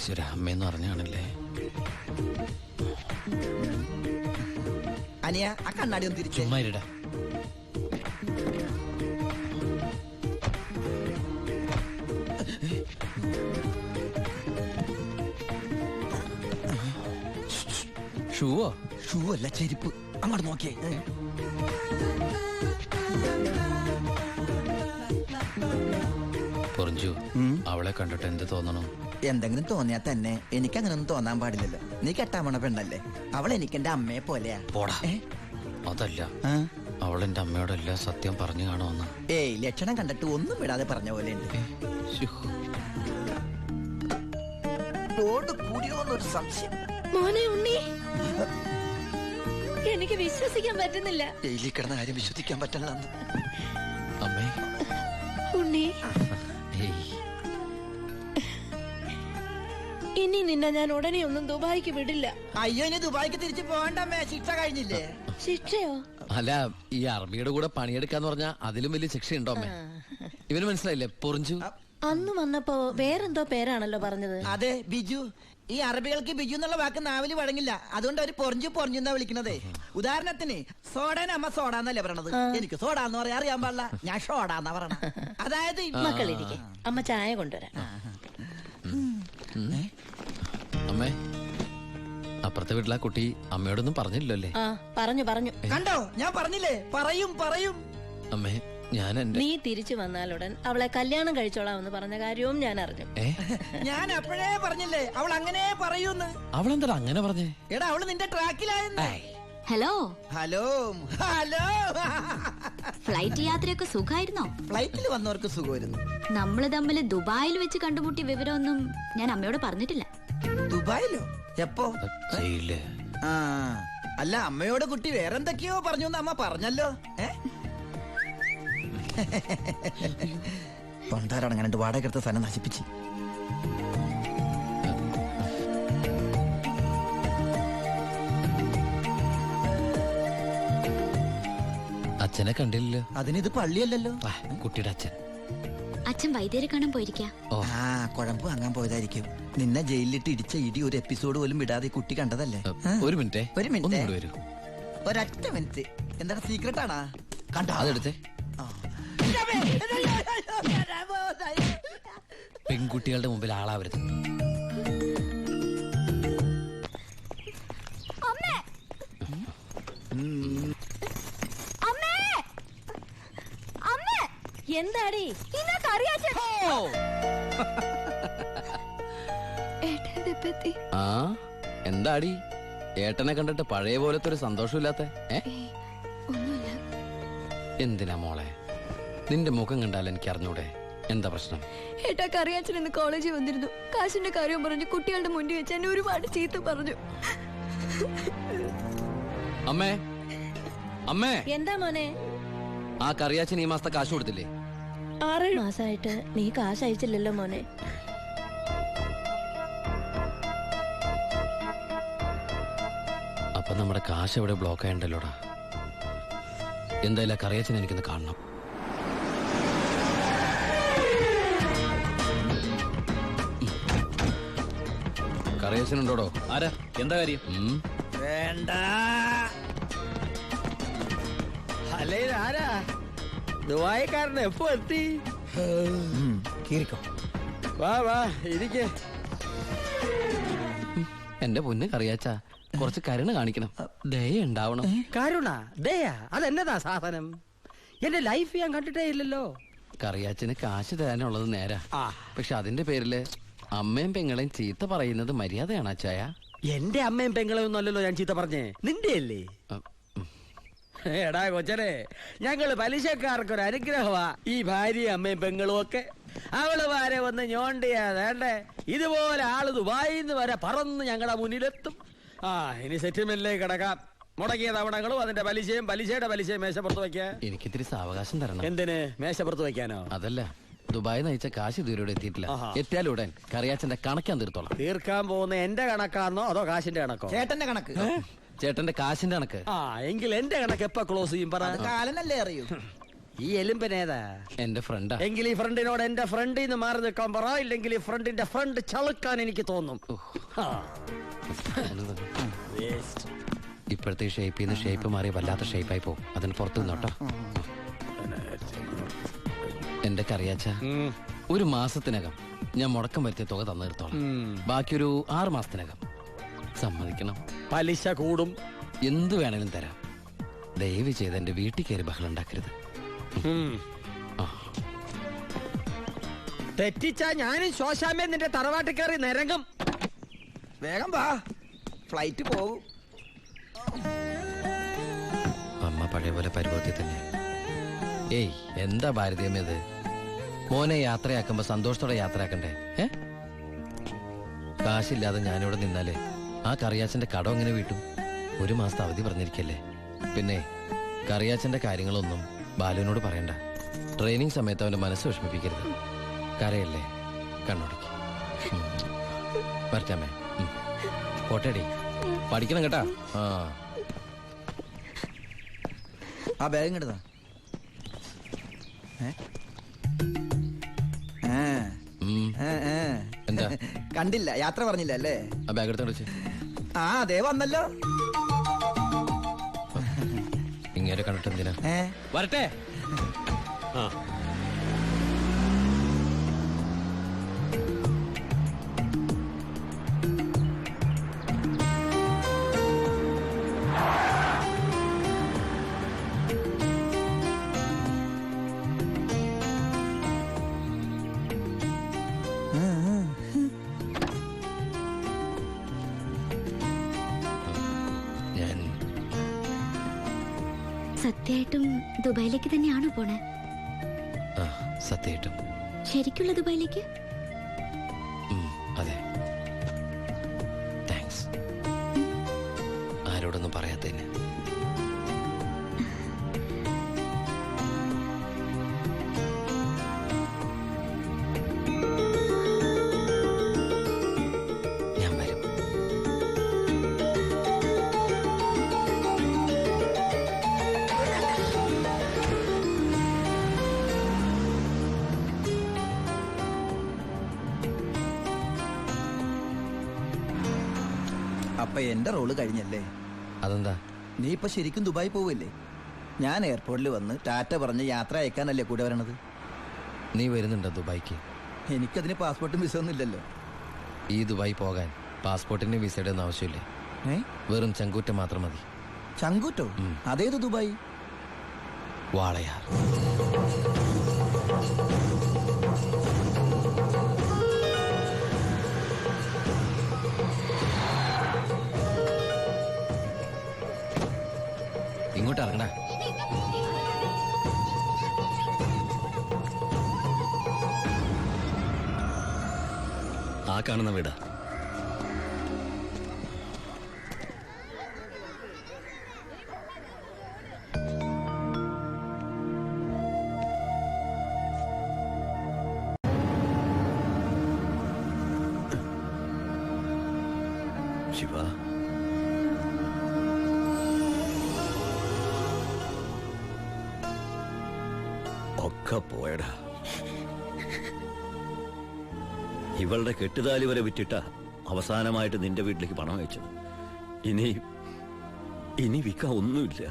ഈശ്വര, അമ്മയെന്ന് പറഞ്ഞാണല്ലേ. അനിയ ആ കണ്ണാടി ഒന്ന് തിരിച്ചു. ചുമ്മാരിടാ. ഷൂവോ? ഷൂ അല്ല, ചെരുപ്പ്. അങ്ങോട്ട് നോക്കിയേ. പൊറിഞ്ചു, അവളെ കണ്ടിട്ട് എന്ത് തോന്നണം? എന്തെങ്കിലും തോന്നിയാ തന്നെ എനിക്ക് അങ്ങനൊന്നും തോന്നാൻ പാടില്ലല്ലോ. നീ കെട്ടാമണ പെണ്ണല്ലേ. അവൾ എനിക്ക് എന്റെ അമ്മയെ പോലെയാ. പോടാ. അതല്ല, അവളെന്റെ അമ്മയോടെല്ലാം സത്യം പറഞ്ഞു കാണുമെന്ന്. ഏയ്, ലക്ഷണം കണ്ടിട്ട് ഒന്നും വിടാതെ പറഞ്ഞ പോലെ ഉണ്ട്. കൂടിയോന്നൊരു സംശയം. മോനെ ഉണ്ണി, എനിക്ക് വിശ്വസിക്കാൻ പറ്റുന്നില്ല. ജയിലിൽ കിടന്ന കാര്യം വിശ്വസിക്കാൻ പറ്റില്ല. അമ്മേ. ഉണ്ണി, ഇനി നിന്നെ ഞാൻ ഉടനെ ഒന്നും ദുബായിക്ക് വിടില്ല. അയ്യോ, ഇനി ദുബായിക്ക് തിരിച്ചു പോകണ്ടമ്മേ, ശിക്ഷ കഴിഞ്ഞില്ലേ? ശിക്ഷയോ? അല്ല, ഈ അറബിയുടെ കൂടെ പണിയെടുക്കാന്ന് പറഞ്ഞാ അതിലും വലിയ ശിക്ഷയുണ്ടോ അമ്മേ? ഇവന് മനസ്സിലായില്ലേ പൊറിഞ്ചു? അന്ന് വന്നപ്പോ വേറെന്തോ പേരാണല്ലോ പറഞ്ഞത്. അതെ, ബിജു. ഈ അറബികൾക്ക് ബിജു എന്നുള്ള വാക്ക് നാവില് വഴങ്ങില്ല. അതുകൊണ്ട് അവര് പൊറിഞ്ചു പൊറിഞ്ഞുന്നാ വിളിക്കണതേ. ഉദാഹരണത്തിന് സോഡേനെ അമ്മ സോഡാന്നല്ലേ പറയണത്. എനിക്ക് സോഡാന്ന് പറയാൻ അറിയാൻ പാടില്ല, ഞാൻ ഷോഡാന്നാ പറയണ. അതായത് മക്കളിരിക്കെ, അമ്മ ചായ കൊണ്ടുവരാം. അമ്മേ, അപ്പുറത്തെ വീട്ടിലെ കുട്ടി അമ്മയോടൊന്നും പറഞ്ഞില്ലല്ലോ അല്ലേ? പറഞ്ഞു. കണ്ടോ, ഞാൻ പറഞ്ഞില്ലേ, പറയും. അമ്മേ, ഞാൻ നീ തിരിച്ചു വന്നാലുടൻ അവളെ കല്യാണം കഴിച്ചോളാമെന്ന് പറഞ്ഞ കാര്യവും ഞാൻ അറിഞ്ഞു. ഞാൻ അപ്പോഴേ പറഞ്ഞില്ലേ അവൾ അങ്ങനെ പറയൂന്ന്. അവളെന്താ അങ്ങനെ പറഞ്ഞേ? എടാ, അവള് നിന്റെ ട്രാക്കിലായെന്ന്. Hello hello hello. ഫ്ലൈറ്റ് യാത്രയൊക്കെ സുഖമായിരുന്നോ? ഫ്ലൈറ്റിൽ വന്നവർക്ക് സുഖമായിരുന്നു. നമ്മള് തമ്മിൽ ദുബായിൽ വെച്ച് കണ്ടുമുട്ടിയ വിവരമൊന്നും ഞാൻ അമ്മയോട് പറഞ്ഞിട്ടില്ല. ദുബായിലോ? എപ്പോ? ആ, അല്ല, അമ്മയോട് കുട്ടി വേറെന്തൊക്കെയോ പറഞ്ഞു എന്ന് അമ്മ പറഞ്ഞല്ലോ. പണ്ടാരടങ്ങാണ്ട് വാടക എടുത്ത സ്ഥലം നശിപ്പിച്ച്. അച്ഛനെ കണ്ടില്ലല്ലോ. അതിനിത് പള്ളിയല്ലല്ലോ. കുട്ടിയുടെ അച്ഛൻ. അച്ഛൻ വൈദ്യരെ കാണാൻ പോയിരിക്കാ. ആ, കുഴമ്പ് വാങ്ങാൻ പോയതായിരിക്കും. നിന്നെ ജയിലിലിട്ട് ഇടിച്ച ഇടി ഒരു എപ്പിസോഡ് പോലും വിടാതെ കുട്ടി കണ്ടതല്ലേ. ഒരു മിനിറ്റ്. ഒരൊറ്റ മിനിറ്റ്. എന്താണ് സീക്രട്ട് ആണാ? കണ്ടോ? അതെടുത്തേ. പെൺകുട്ടികളുടെ മുമ്പിൽ ആളാവരുത്. എന്താടി? ആ, എന്താടി ഏട്ടനെ കണ്ടിട്ട് പഴയ പോലത്തെ ഒരു സന്തോഷമില്ലാത്ത? എന്തിനാ മോളെ? നിന്റെ മുഖം കണ്ടാൽ എനിക്ക് അറിഞ്ഞൂടെ എന്താ പ്രശ്നം? ഏട്ടാ, കറിയാച്ചൻ ഇന്ന് കോളേജിൽ വന്നിരുന്നു. കാശിന്റെ കാര്യം പറഞ്ഞു കുട്ടികളുടെ മുന്നിൽ വെച്ച് എന്നെ ഒരുപാട് ചീത്ത പറഞ്ഞു. അമ്മേ, അമ്മേ. എന്താ മോനെ? ആ കറിയാച്ചൻ ഈ മാസത്തെ കാശ് കൊടുത്തില്ലേ? 6 മാസമായിട്ട് നീ കാശ് അയച്ചില്ലല്ലോ മോനെ. അപ്പൊ നമ്മുടെ കാശ് എവിടെ ബ്ലോക്ക് ആയണ്ടല്ലോടാ. എന്തായാലും കറിയാച്ചൻ എനിക്കൊന്ന് കാണണം. കറിയാച്ചനുണ്ടോടോ? ആരാ? എന്താ കാര്യം? വേണ്ട. അല്ലേ, ആരാ? ദുബായിക്കാരൻ എപ്പോ എത്തി? കേറിക്കോ. വാ വാ, ഇരിക്കേ. എന്റെ പൊന്ന് കറിയാച്ച, കുറച്ച് കരുണ കാണിക്കണം, ദയ ഉണ്ടാവണം. കരുണ, ദയാ, അതെന്നതാ സാധനം? എന്റെ ലൈഫ് ഞാൻ കണ്ടിട്ടേ ഇല്ലല്ലോ. കറിയാച്ചന് കാശ് തരാനുള്ളത് നേരാ. പക്ഷെ അതിന്റെ പേരില് അമ്മയും പെങ്ങളെയും ചീത്ത പറയുന്നത് മര്യാദയാണ് അച്ചായ? എന്റെ അമ്മയും പെങ്ങളെയും ഒന്നും അല്ലല്ലോ ഞാൻ ചീത്ത പറഞ്ഞേ, നിന്റെ അല്ലേ? എടാ കൊച്ചനെ, ഞങ്ങള് പലിശക്കാർക്കൊരു അനുഗ്രഹമാ ഈ ഭാര്യയും അമ്മയും പെങ്ങളും ഒക്കെ. അവള് വരെ വന്ന് ഞോണ്ടിയാ വേണ്ടേ, ഇതുപോലെ ആള് ദുബായിന്ന് വരെ പറന്ന് ഞങ്ങളുടെ മുന്നിലെത്തും. ഇനി സെറ്റിൽമെന്റിലേക്ക് കിടക്കാം. മുടങ്ങിയ തവണകളും അതിന്റെ പലിശയും പലിശയുടെ പലിശയും മേശപ്പുറത്ത് വെക്കാൻ എനിക്കിത്തിരി സാവകാശം തരണം. എന്തിന്? മേശപ്പുറത്ത് വെക്കാനോ? അതല്ല, ദുബായി നയിച്ച കാശ് ഇതുവരെ എത്തിയിട്ടില്ല. എത്തിയാലുടൻ കറിയാച്ചന്റെ കണക്കാൻ തീർത്തോളാം. തീർക്കാൻ പോകുന്ന എന്റെ കണക്കാണോ അതോ കാശിന്റെ കണക്കോ? ചേട്ടന്റെ കണക്ക്. ചേട്ടന്റെ കാശിന്റെ കണക്ക്. എങ്കിൽ എന്റെ കണക്ക് എപ്പോ ക്ലോസ് ചെയ്യും പറ? കാലനല്ലേ അറിയൂ. ഈ എലുമ്പനേതാ? എന്റെ ഫ്രണ്ടാ. എങ്കിൽ ഈ ഫ്രണ്ടിനോട് എന്റെ ഫ്രണ്ടിൽ നിന്ന് മാറി നിൽക്കാൻ പറ, ഇല്ലെങ്കിൽ ഈ ഫ്രണ്ടിന്റെ ഫ്രണ്ട് ചളുക്കാൻ എനിക്ക് തോന്നും. ഇപ്പോഴത്തെ ഷേപ്പിൽ നിന്ന് ഷേപ്പ് മാറി വല്ലാത്ത ഷേപ്പായി പോകും. അതിന് പുറത്ത് നിന്നോട്ടോ. എന്റെ കറിയാച്ച, ഒരു മാസത്തിനകം ഞാൻ മുടക്കം വരുത്തിയ തുക തന്നു തീർത്തോളാം. ബാക്കി ഒരു 6 മാസത്തിനകം. സമ്മതിക്കണം. പലിശ കൂടും. എന്ത് വേണേലും തരാം. ദയവ് ചെയ്ത് എന്റെ വീട്ടിൽ കയറി ബഹളം ഉണ്ടാക്കരുത്. തെറ്റിച്ചാ ഞാനും ശോശാമ്മ നിന്റെ തറവാട്ടിൽ കയറി നിരങ്ങും. വേഗം വാ, ഫ്ലൈറ്റ് പോകും. അമ്മ പഴയ പോലെ പരുവത്തിൽ തന്നെ. ഏയ്, എന്താ ഭാരതീയമേത്? മോനെ യാത്രയാക്കുമ്പോ സന്തോഷത്തോടെ യാത്രയാക്കണ്ടേ? കാശില്ലാതെ ഞാനിവിടെ നിന്നാലേ ആ കറിയാച്ചന്റെ കടം എങ്ങനെ വീട്ടും? 1 മാസത്തെ അവധി പറഞ്ഞിരിക്കല്ലേ. പിന്നെ കറിയാച്ചന്റെ കാര്യങ്ങളൊന്നും ബാലുവിനോട് പറയണ്ട. ട്രെയിനിങ് സമയത്ത് അവന്റെ മനസ്സ് വിഷമിപ്പിക്കരുത്. കരയല്ലേ, കണ്ണോടിക്ക്. വരച്ചാമേ, പോട്ടേടി. പഠിക്കണം കേട്ടാ. ആ ബാഗ് ഇങ്ങോട്ടാ. എന്താ കണ്ടില്ല, യാത്ര പറഞ്ഞില്ല അല്ലേ? ആ ബാഗ് എടുത്തോണ്ട് വെച്ച്. ആ അതേ വന്നല്ലോ. ഇങ്ങനെ കണ്ടിട്ട് എന്തിനാ? വരട്ടെ. ഞാൻ സത്യമായിട്ടും ദുബായിലേക്ക് തന്നെയാണോ പോണേ? സത്യമായിട്ടും. ശരിക്കുള്ള ദുബായിലേക്ക്? അതെ. താങ്ക്സ്. ആരോടൊന്നും പറയാത്തതിന്. ഞാൻ വരും. അപ്പൊ എന്റെ റോള് കഴിഞ്ഞല്ലേ? അതെന്താ? നീ ഇപ്പൊ ശരിക്കും ദുബായി പോവില്ലേ? ഞാൻ എയർപോർട്ടിൽ വന്ന് ടാറ്റ പറഞ്ഞ് യാത്ര അയക്കാനല്ലേ കൂടെ വരണത്? നീ വരുന്നുണ്ടോ ദുബായിക്ക്? എനിക്കതിന് പാസ്പോർട്ടും വിസ ഒന്നും ഇല്ലല്ലോ. ഈ ദുബായി പോകാൻ പാസ്പോർട്ടിന്റെ വിസയുടെ ഒന്നും ആവശ്യമില്ലേ. വെറും ചങ്കൂറ്റം മാത്രം മതി. ചങ്കൂറ്റോ? അതേത് ദുബായി? വാളയാർ. ഇങ്ങോട്ട് ഇറങ്ങണ. ആ കാണുന്ന വീടാ. ശിവ, ഒക്കെ പോയടാ. ഇവളുടെ കെട്ടുതാലി വരെ വിറ്റിട്ട അവസാനമായിട്ട് നിന്റെ വീട്ടിലേക്ക് പണം അയച്ചു. ഇനി വിൽക്കാൻ ഒന്നുമില്ല.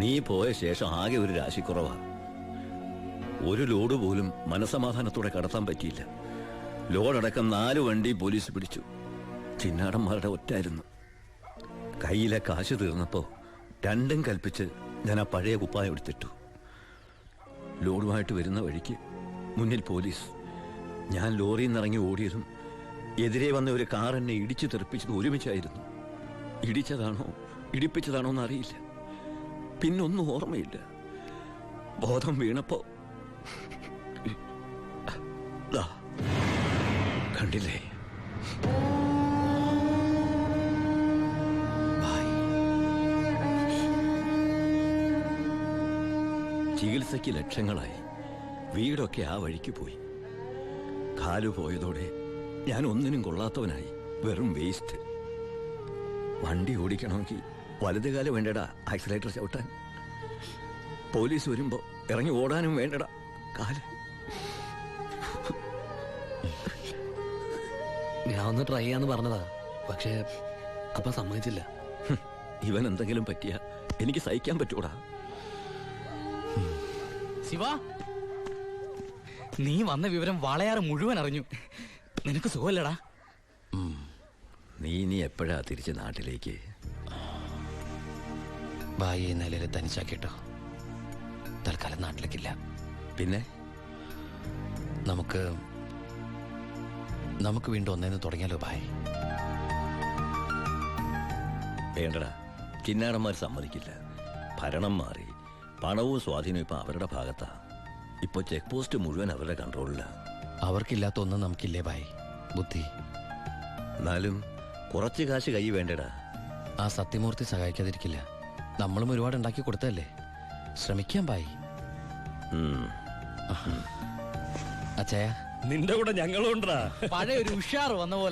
നീ പോയ ശേഷം ആകെ ഒരു രാശിക്കുറവാ. ഒരു ലോഡ് പോലും മനസമാധാനത്തോടെ കടത്താൻ പറ്റിയില്ല. ലോഡടക്കം 4 വണ്ടി പോലീസ് പിടിച്ചു. ചിന്നാടന്മാരുടെ ഒറ്റായിരുന്നു. കയ്യിലെ കാശ് തീർന്നപ്പോ 2ഉം കൽപ്പിച്ച് ഞാൻ ആ പഴയ കുപ്പായം എടുത്തിട്ടു. ലോഡുമായിട്ട് വരുന്ന വഴിക്ക് മുന്നിൽ പോലീസ്. ഞാൻ ലോറിയിൽ നിന്നിറങ്ങി ഓടിയതും എതിരെ വന്ന ഒരു കാർ എന്നെ ഇടിച്ചു തെറിപ്പിച്ചത് ഒരുമിച്ചായിരുന്നു. ഇടിച്ചതാണോ ഇടിപ്പിച്ചതാണോ എന്നറിയില്ല. പിന്നൊന്നും ഓർമ്മയില്ല. ബോധം വീണപ്പോ കണ്ടില്ലേ? ചികിത്സയ്ക്ക് ലക്ഷങ്ങളായി. വീടൊക്കെ ആ വഴിക്ക് പോയി. കാലു പോയതോടെ ഞാൻ ഒന്നിനും കൊള്ളാത്തവനായി. വെറും വേസ്റ്റ്. വണ്ടി ഓടിക്കണമെങ്കിൽ വലതുകാലം വേണ്ടടാ ആക്സിലേറ്റർ ചവിട്ടാൻ. പോലീസ് വരുമ്പോ ഇറങ്ങി ഓടാനും വേണ്ടടാ കാല്. ഞാൻ ഒന്ന് ട്രൈ ചെയ്യാന്ന് പറഞ്ഞതാ, പക്ഷേ അപ്പ സമ്മതിച്ചില്ല. ഇവൻ എന്തെങ്കിലും പറ്റിയ എനിക്ക് സഹിക്കാൻ പറ്റൂടാ. ശിവ, നീ വന്ന വിവരം വളയാറ് മുഴുവൻ അറിഞ്ഞു. നിനക്ക് സുഖമല്ലടാ? നീ ഇനി എപ്പോഴാ തിരിച്ച് നാട്ടിലേക്ക്? ബായി ഈ നിലയിൽ തനിച്ചാക്കിട്ടോ. തൽക്കാലം നാട്ടിലേക്കില്ല. പിന്നെ നമുക്ക് വീണ്ടും ഒന്നേന്ന് തുടങ്ങിയാലോ ബായ്? വേണ്ടടാ, ചിന്നാടന്മാർ സമ്മതിക്കില്ല. ഭരണം മാറി, പണവും സ്വാധീനവും ഇപ്പൊ അവരുടെ ഭാഗത്താ. ഇപ്പൊ ചെക്ക് പോസ്റ്റ് മുഴുവൻ അവരുടെ കൺട്രോളിലാ. അവർക്കില്ലാത്ത ഒന്നും നമുക്കില്ലേ ബായ്? ബുദ്ധി. എന്നാലും കുറച്ച് കാശ് കൈ വേണ്ടടാ. ആ സത്യമൂർത്തി സഹായിക്കാതിരിക്കില്ല. നമ്മളും ഒരുപാട് ഉണ്ടാക്കി കൊടുത്തല്ലേ. ശ്രമിക്കാം ബായ്. അച്ഛയ, നിന്റെ കൂടെ ഞങ്ങളും ഉണ്ടാ. പഴയ ഒരു ഉഷാർ വന്ന പോലെ